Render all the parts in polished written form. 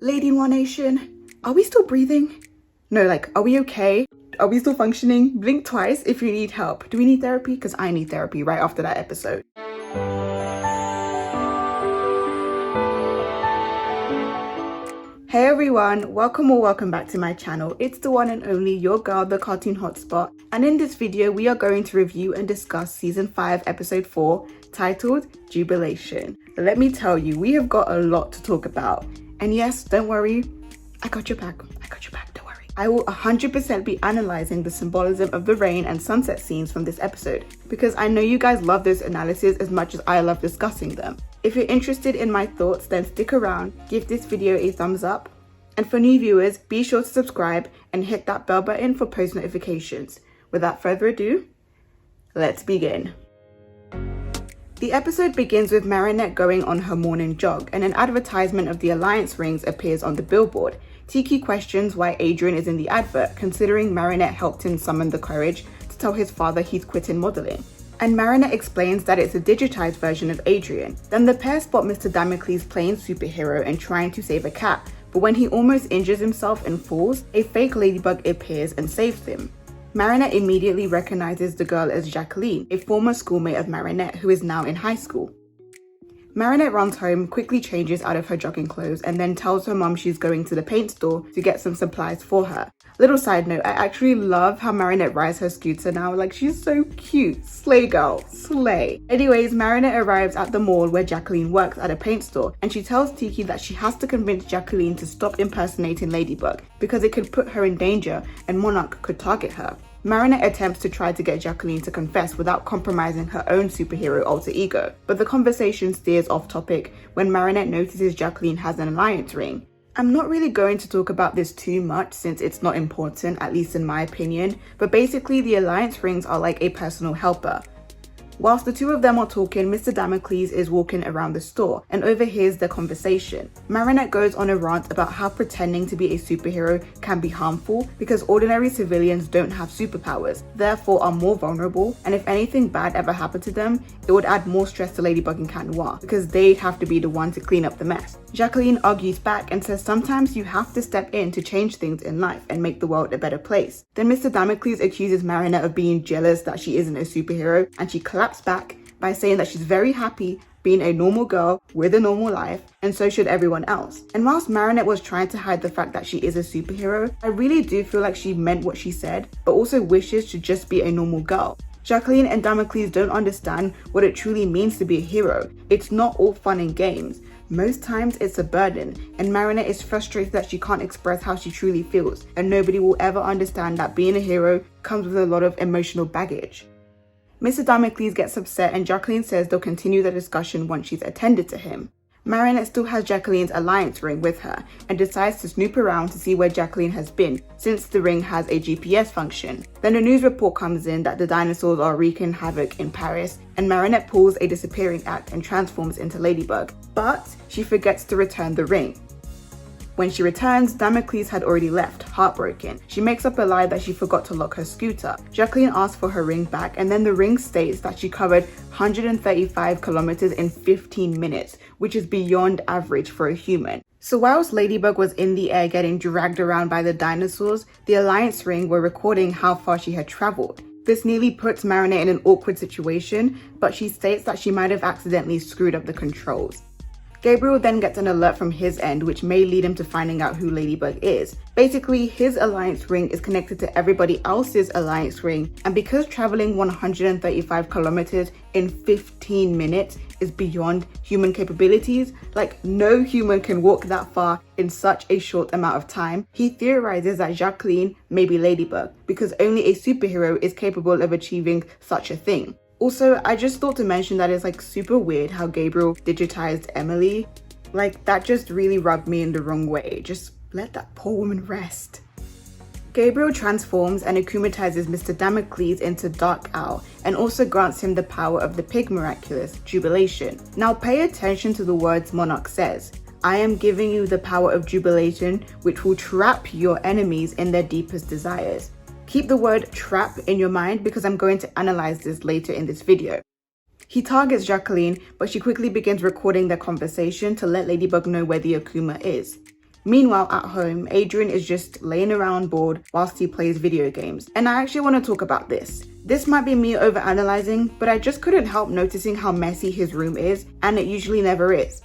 Ladynoir Nation, are we still breathing? No, like, are we okay? Are we still functioning? Blink twice if you need help. Do we need therapy? Because I need therapy right after that episode. Hey everyone, welcome back to my channel. It's the one and only, your girl, the Cartoon Hotspot. And in this video, we are going to review and discuss Season 5, Episode 4, titled Jubilation. Let me tell you, we have got a lot to talk about. And yes, don't worry, I got your back, don't worry. I will 100% be analyzing the symbolism of the rain and sunset scenes from this episode, because I know you guys love this analysis as much as I love discussing them. If you're interested in my thoughts, then stick around, give this video a thumbs up, and for new viewers, be sure to subscribe and hit that bell button for post notifications. Without further ado, let's begin. The episode begins with Marinette going on her morning jog, and an advertisement of the Alliance rings appears on the billboard. Tiki questions why Adrien is in the advert, considering Marinette helped him summon the courage to tell his father he's quitting modeling. And Marinette explains that it's a digitized version of Adrien. Then the pair spot Mr. Damocles playing superhero and trying to save a cat, but when he almost injures himself and falls, a fake Ladybug appears and saves him. Marinette immediately recognizes the girl as Jacqueline, a former schoolmate of Marinette who is now in high school. Marinette runs home, quickly changes out of her jogging clothes, and then tells her mom she's going to the paint store to get some supplies for her. Little side note, I actually love how Marinette rides her scooter now, like she's so cute. Slay girl, slay. Anyways, Marinette arrives at the mall where Jacqueline works at a paint store, and she tells Tiki that she has to convince Jacqueline to stop impersonating Ladybug because it could put her in danger and Monarch could target her. Marinette attempts to try to get Jacqueline to confess without compromising her own superhero alter ego, but the conversation steers off topic when Marinette notices Jacqueline has an alliance ring. I'm not really going to talk about this too much since it's not important, at least in my opinion, but basically the alliance rings are like a personal helper. Whilst the two of them are talking, Mr. Damocles is walking around the store and overhears their conversation. Marinette goes on a rant about how pretending to be a superhero can be harmful because ordinary civilians don't have superpowers, therefore are more vulnerable, and if anything bad ever happened to them, it would add more stress to Ladybug and Cat Noir because they'd have to be the one to clean up the mess. Jacqueline argues back and says sometimes you have to step in to change things in life and make the world a better place. Then Mr. Damocles accuses Marinette of being jealous that she isn't a superhero, and she claps back by saying that she's very happy being a normal girl with a normal life, and so should everyone else. And whilst Marinette was trying to hide the fact that she is a superhero, I really do feel like she meant what she said, but also wishes to just be a normal girl. Jacqueline and Damocles don't understand what it truly means to be a hero. It's not all fun and games. Most times it's a burden, and Marinette is frustrated that she can't express how she truly feels, and nobody will ever understand that being a hero comes with a lot of emotional baggage. Mr. Damocles gets upset and Jacqueline says they'll continue the discussion once she's attended to him. Marinette still has Jacqueline's alliance ring with her and decides to snoop around to see where Jacqueline has been since the ring has a GPS function. Then a news report comes in that the dinosaurs are wreaking havoc in Paris, and Marinette pulls a disappearing act and transforms into Ladybug, but she forgets to return the ring. When she returns, Damocles had already left, heartbroken. She makes up a lie that she forgot to lock her scooter. Jacqueline asks for her ring back, and then the ring states that she covered 135 kilometers in 15 minutes, which is beyond average for a human. So whilst Ladybug was in the air getting dragged around by the dinosaurs, the Alliance ring were recording how far she had traveled. This nearly puts Marinette in an awkward situation, but she states that she might have accidentally screwed up the controls. Gabriel then gets an alert from his end, which may lead him to finding out who Ladybug is. Basically, his alliance ring is connected to everybody else's alliance ring, and because traveling 135 kilometers in 15 minutes is beyond human capabilities, like no human can walk that far in such a short amount of time, he theorizes that Jacqueline may be Ladybug, because only a superhero is capable of achieving such a thing. Also, I just thought to mention that it's like super weird how Gabriel digitized Emily. Like, that just really rubbed me in the wrong way. Just let that poor woman rest. Gabriel transforms and akumatizes Mr. Damocles into Dark Owl and also grants him the power of the Pig Miraculous, Jubilation. Now pay attention to the words Monarch says. I am giving you the power of Jubilation, which will trap your enemies in their deepest desires. Keep the word trap in your mind because I'm going to analyze this later in this video. He targets Jacqueline, but she quickly begins recording their conversation to let Ladybug know where the Akuma is. Meanwhile, at home, Adrien is just laying around bored whilst he plays video games. And I actually want to talk about this. This might be me overanalyzing, but I just couldn't help noticing how messy his room is, and it usually never is.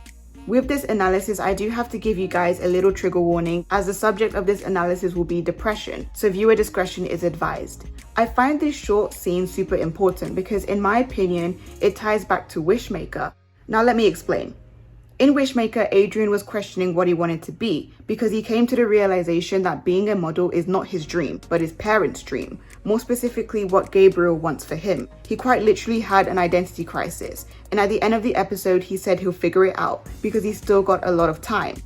With this analysis, I do have to give you guys a little trigger warning, as the subject of this analysis will be depression, so viewer discretion is advised. I find this short scene super important because in my opinion, it ties back to Wishmaker. Now let me explain. In Wishmaker, Adrien was questioning what he wanted to be because he came to the realization that being a model is not his dream, but his parents' dream. More specifically, what Gabriel wants for him. He quite literally had an identity crisis, and at the end of the episode, he said he'll figure it out because he's still got a lot of time.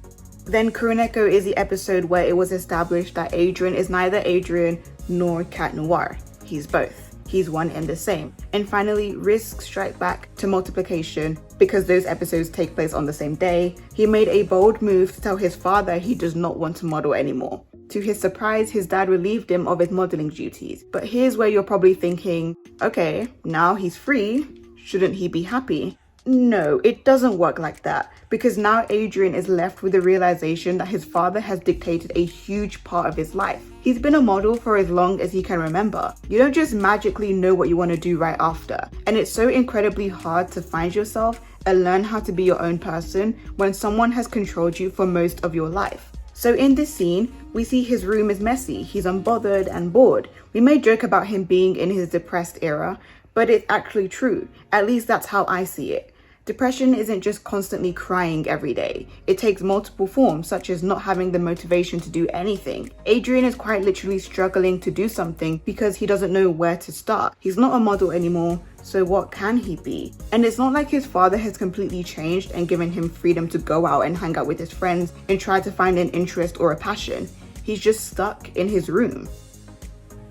Then Kuroneko is the episode where it was established that Adrien is neither Adrien nor Cat Noir. He's both. He's one and the same. And finally, Risk Strike Back to Multiplication, because those episodes take place on the same day. He made a bold move to tell his father he does not want to model anymore. To his surprise, his dad relieved him of his modeling duties. But here's where you're probably thinking, okay, now he's free, shouldn't he be happy? No, it doesn't work like that, because now Adrien is left with the realization that his father has dictated a huge part of his life. He's been a model for as long as he can remember. You don't just magically know what you want to do right after. And it's so incredibly hard to find yourself and learn how to be your own person when someone has controlled you for most of your life. So in this scene, we see his room is messy, he's unbothered and bored. We may joke about him being in his depressed era, but it's actually true. At least that's how I see it. Depression isn't just constantly crying every day. It takes multiple forms, such as not having the motivation to do anything. Adrien is quite literally struggling to do something because he doesn't know where to start. He's not a model anymore, so what can he be? And it's not like his father has completely changed and given him freedom to go out and hang out with his friends and try to find an interest or a passion. He's just stuck in his room.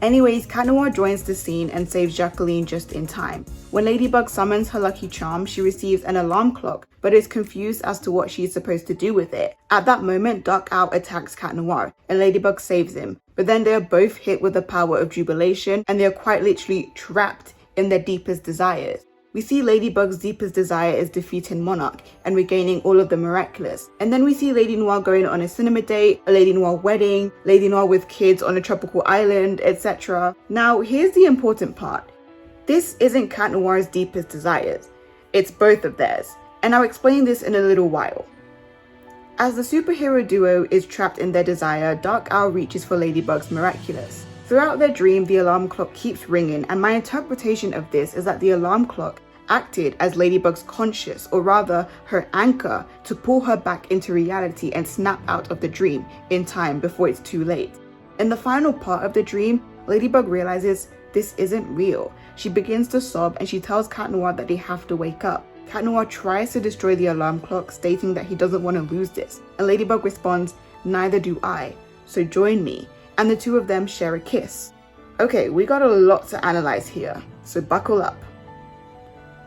Anyways, Cat Noir joins the scene and saves Jacqueline just in time. When Ladybug summons her lucky charm, she receives an alarm clock, but is confused as to what she's supposed to do with it. At that moment, Dark Owl attacks Cat Noir, and Ladybug saves him. But then they are both hit with the power of Jubilation, and they are quite literally trapped in their deepest desires. We see Ladybug's deepest desire is defeating Monarch and regaining all of the miraculous. And then we see Ladynoir going on a cinema date, a Ladynoir wedding, Ladynoir with kids on a tropical island, etc. Now, here's the important part. This isn't Cat Noir's deepest desires. It's both of theirs. And I'll explain this in a little while. As the superhero duo is trapped in their desire, Dark Owl reaches for Ladybug's miraculous. Throughout their dream, the alarm clock keeps ringing, and my interpretation of this is that the alarm clock acted as Ladybug's conscious, or rather her anchor, to pull her back into reality and snap out of the dream in time before it's too late. In the final part of the dream, Ladybug realizes this isn't real. She begins to sob and she tells Cat Noir that they have to wake up. Cat Noir tries to destroy the alarm clock, stating that he doesn't want to lose this, and Ladybug responds, "Neither do I, so join me." And the two of them share a kiss. Okay, we got a lot to analyze here, so buckle up.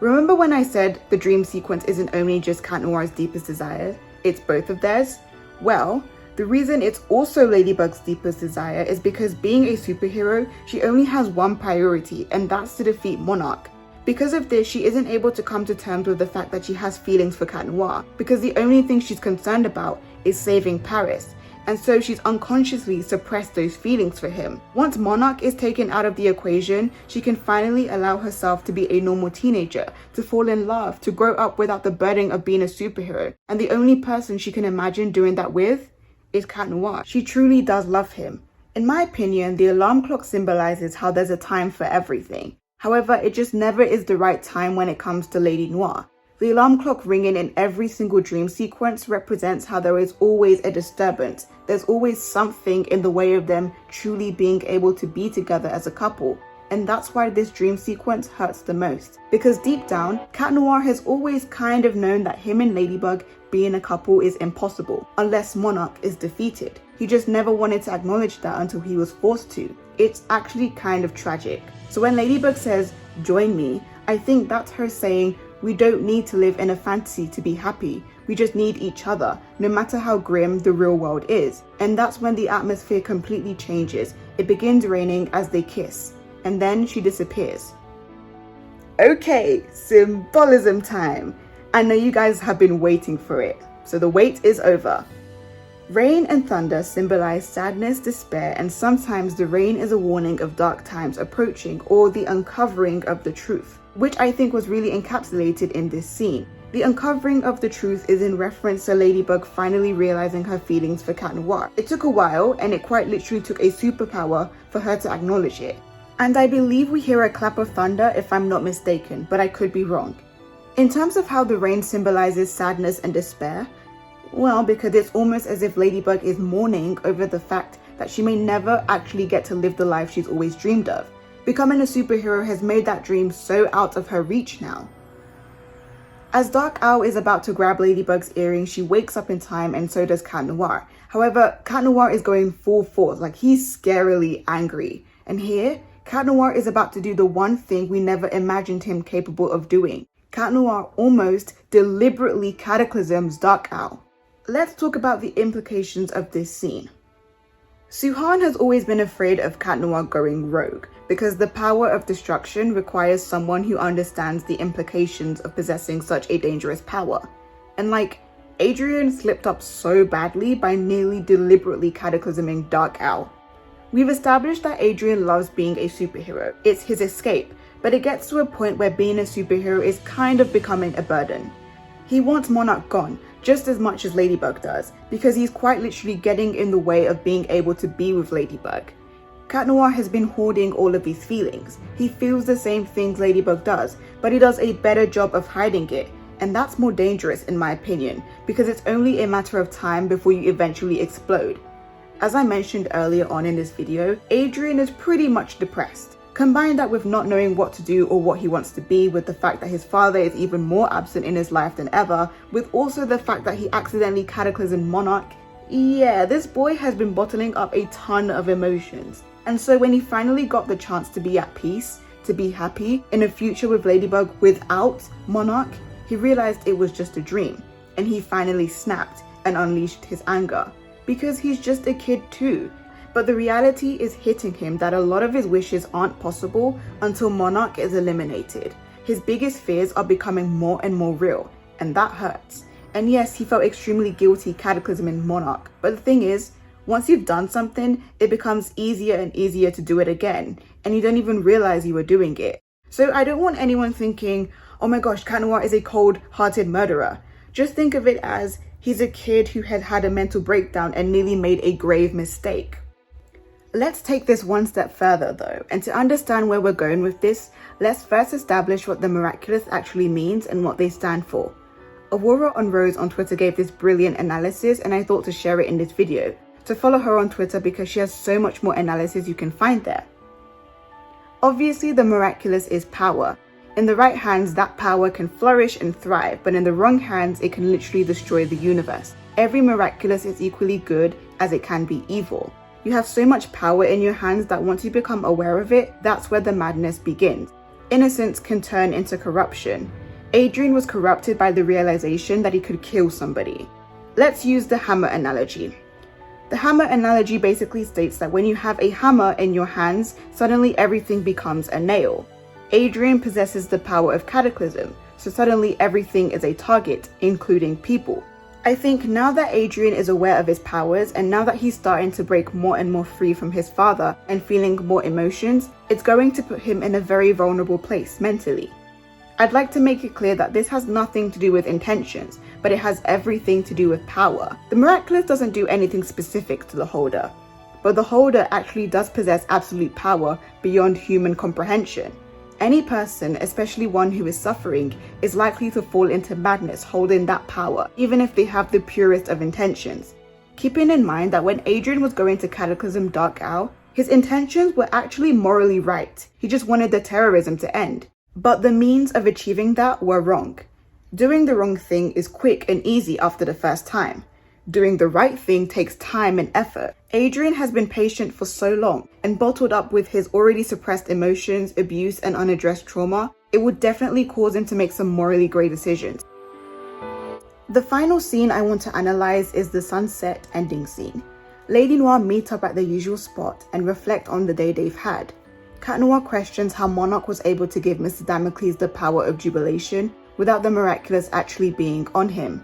Remember when I said the dream sequence isn't only just Cat Noir's deepest desire, it's both of theirs? Well, the reason it's also Ladybug's deepest desire is because being a superhero, she only has one priority, and that's to defeat Monarch. Because of this, she isn't able to come to terms with the fact that she has feelings for Cat Noir, because the only thing she's concerned about is saving Paris. And so she's unconsciously suppressed those feelings for him. Once Monarch is taken out of the equation, she can finally allow herself to be a normal teenager, to fall in love, to grow up without the burden of being a superhero. And the only person she can imagine doing that with is Cat Noir. She truly does love him. In my opinion, the alarm clock symbolizes how there's a time for everything. However, it just never is the right time when it comes to Ladynoir. The alarm clock ringing in every single dream sequence represents how there is always a disturbance. There's always something in the way of them truly being able to be together as a couple. And that's why this dream sequence hurts the most. Because deep down, Cat Noir has always kind of known that him and Ladybug being a couple is impossible, unless Monarch is defeated. He just never wanted to acknowledge that until he was forced to. It's actually kind of tragic. So when Ladybug says, "Join me," I think that's her saying, we don't need to live in a fantasy to be happy. We just need each other, no matter how grim the real world is. And that's when the atmosphere completely changes. It begins raining as they kiss, and then she disappears. Okay, symbolism time. I know you guys have been waiting for it, so the wait is over. Rain and thunder symbolize sadness, despair, and sometimes the rain is a warning of dark times approaching or the uncovering of the truth, which I think was really encapsulated in this scene. The uncovering of the truth is in reference to Ladybug finally realizing her feelings for Cat Noir. It took a while, and it quite literally took a superpower for her to acknowledge it. And I believe we hear a clap of thunder if I'm not mistaken, but I could be wrong. In terms of how the rain symbolizes sadness and despair, well, because it's almost as if Ladybug is mourning over the fact that she may never actually get to live the life she's always dreamed of. Becoming a superhero has made that dream so out of her reach now. As Dark Owl is about to grab Ladybug's earring, she wakes up in time, and so does Cat Noir. However, Cat Noir is going full force, like he's scarily angry. And here, Cat Noir is about to do the one thing we never imagined him capable of doing. Cat Noir almost deliberately cataclysms Dark Owl. Let's talk about the implications of this scene. Suhan has always been afraid of Cat Noir going rogue, because the power of destruction requires someone who understands the implications of possessing such a dangerous power. And Adrien slipped up so badly by nearly deliberately cataclysming Dark Owl. We've established that Adrien loves being a superhero. It's his escape, but it gets to a point where being a superhero is kind of becoming a burden. He wants Monarch gone, just as much as Ladybug does, because he's quite literally getting in the way of being able to be with Ladybug. Cat Noir has been hoarding all of these feelings. He feels the same things Ladybug does, but he does a better job of hiding it, and that's more dangerous in my opinion, because it's only a matter of time before you eventually explode. As I mentioned earlier on in this video, Adrien is pretty much depressed. Combine that with not knowing what to do or what he wants to be, with the fact that his father is even more absent in his life than ever, with also the fact that he accidentally cataclysmed Monarch. Yeah, this boy has been bottling up a ton of emotions. And so when he finally got the chance to be at peace, to be happy, in a future with Ladybug without Monarch, he realized it was just a dream. And he finally snapped and unleashed his anger. Because he's just a kid too. But the reality is hitting him that a lot of his wishes aren't possible until Monarch is eliminated. His biggest fears are becoming more and more real, and that hurts. And yes, he felt extremely guilty cataclysming Monarch, but the thing is, once you've done something, it becomes easier and easier to do it again, and you don't even realize you were doing it. So I don't want anyone thinking, oh my gosh, Cat Noir is a cold-hearted murderer. Just think of it as he's a kid who had had a mental breakdown and nearly made a grave mistake. Let's take this one step further though, and to understand where we're going with this, let's first establish what the miraculous actually means and what they stand for. Aurora on Rose on Twitter gave this brilliant analysis, and I thought to share it in this video. So follow her on Twitter because she has so much more analysis you can find there. Obviously, the miraculous is power. In the right hands, that power can flourish and thrive, but in the wrong hands, it can literally destroy the universe. Every miraculous is equally good as it can be evil. You have so much power in your hands that once you become aware of it, that's where the madness begins. Innocence can turn into corruption. Adrien was corrupted by the realization that he could kill somebody. Let's use the hammer analogy. The hammer analogy basically states that when you have a hammer in your hands, suddenly everything becomes a nail. Adrien possesses the power of cataclysm, so suddenly everything is a target, including people. I think now that Adrien is aware of his powers, and now that he's starting to break more and more free from his father and feeling more emotions, it's going to put him in a very vulnerable place mentally. I'd like to make it clear that this has nothing to do with intentions, but it has everything to do with power. The miraculous doesn't do anything specific to the holder, but the holder actually does possess absolute power beyond human comprehension. Any person, especially one who is suffering, is likely to fall into madness holding that power, even if they have the purest of intentions. Keeping in mind that when Adrien was going to cataclysm Dark Owl, his intentions were actually morally right. He just wanted the terrorism to end. But the means of achieving that were wrong. Doing the wrong thing is quick and easy after the first time. Doing the right thing takes time and effort. Adrien has been patient for so long, and bottled up with his already suppressed emotions, abuse, and unaddressed trauma, it would definitely cause him to make some morally grey decisions. The final scene I want to analyze is the sunset ending scene. Ladynoir meet up at the usual spot and reflect on the day they've had. Cat Noir questions how Monarch was able to give Mr. Damocles the power of Jubilation without the miraculous actually being on him.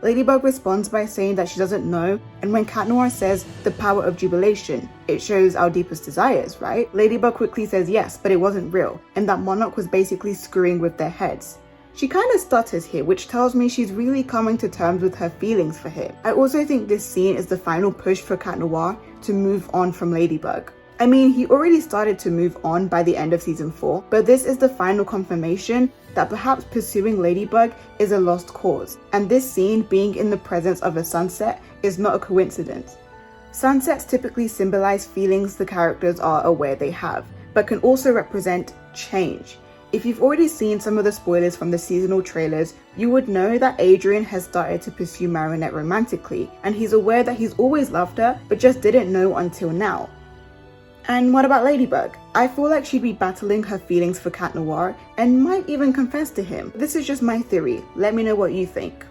Ladybug responds by saying that she doesn't know, and when Cat Noir says the power of jubilation, it shows our deepest desires, right? Ladybug quickly says yes, but it wasn't real, and that Monarch was basically screwing with their heads. She kind of stutters here, which tells me she's really coming to terms with her feelings for him. I also think this scene is the final push for Cat Noir to move on from Ladybug. I mean, he already started to move on by the end of season 4, but this is the final confirmation that perhaps pursuing Ladybug is a lost cause, and this scene being in the presence of a sunset is not a coincidence. Sunsets typically symbolize feelings the characters are aware they have, but can also represent change. If you've already seen some of the spoilers from the seasonal trailers, you would know that Adrien has started to pursue Marinette romantically, and he's aware that he's always loved her, but just didn't know until now. And what about Ladybug? I feel like she'd be battling her feelings for Cat Noir and might even confess to him. This is just my theory. Let me know what you think.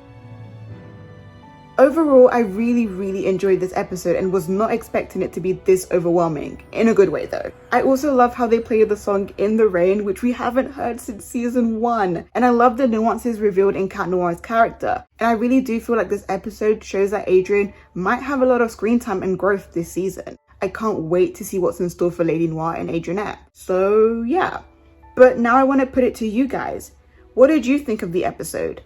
Overall, I really enjoyed this episode and was not expecting it to be this overwhelming. In a good way though. I also love how they played the song In the Rain, which we haven't heard since season 1. And I love the nuances revealed in Cat Noir's character. And I really do feel like this episode shows that Adrien might have a lot of screen time and growth this season. I can't wait to see what's in store for Ladynoir and Adrienne. So yeah. But now I want to put it to you guys. What did you think of the episode?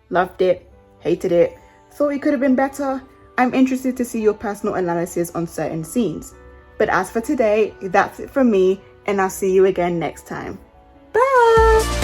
Loved it? Hated it? Thought it could have been better? I'm interested to see your personal analysis on certain scenes. But as for today, that's it from me, and I'll see you again next time. Bye!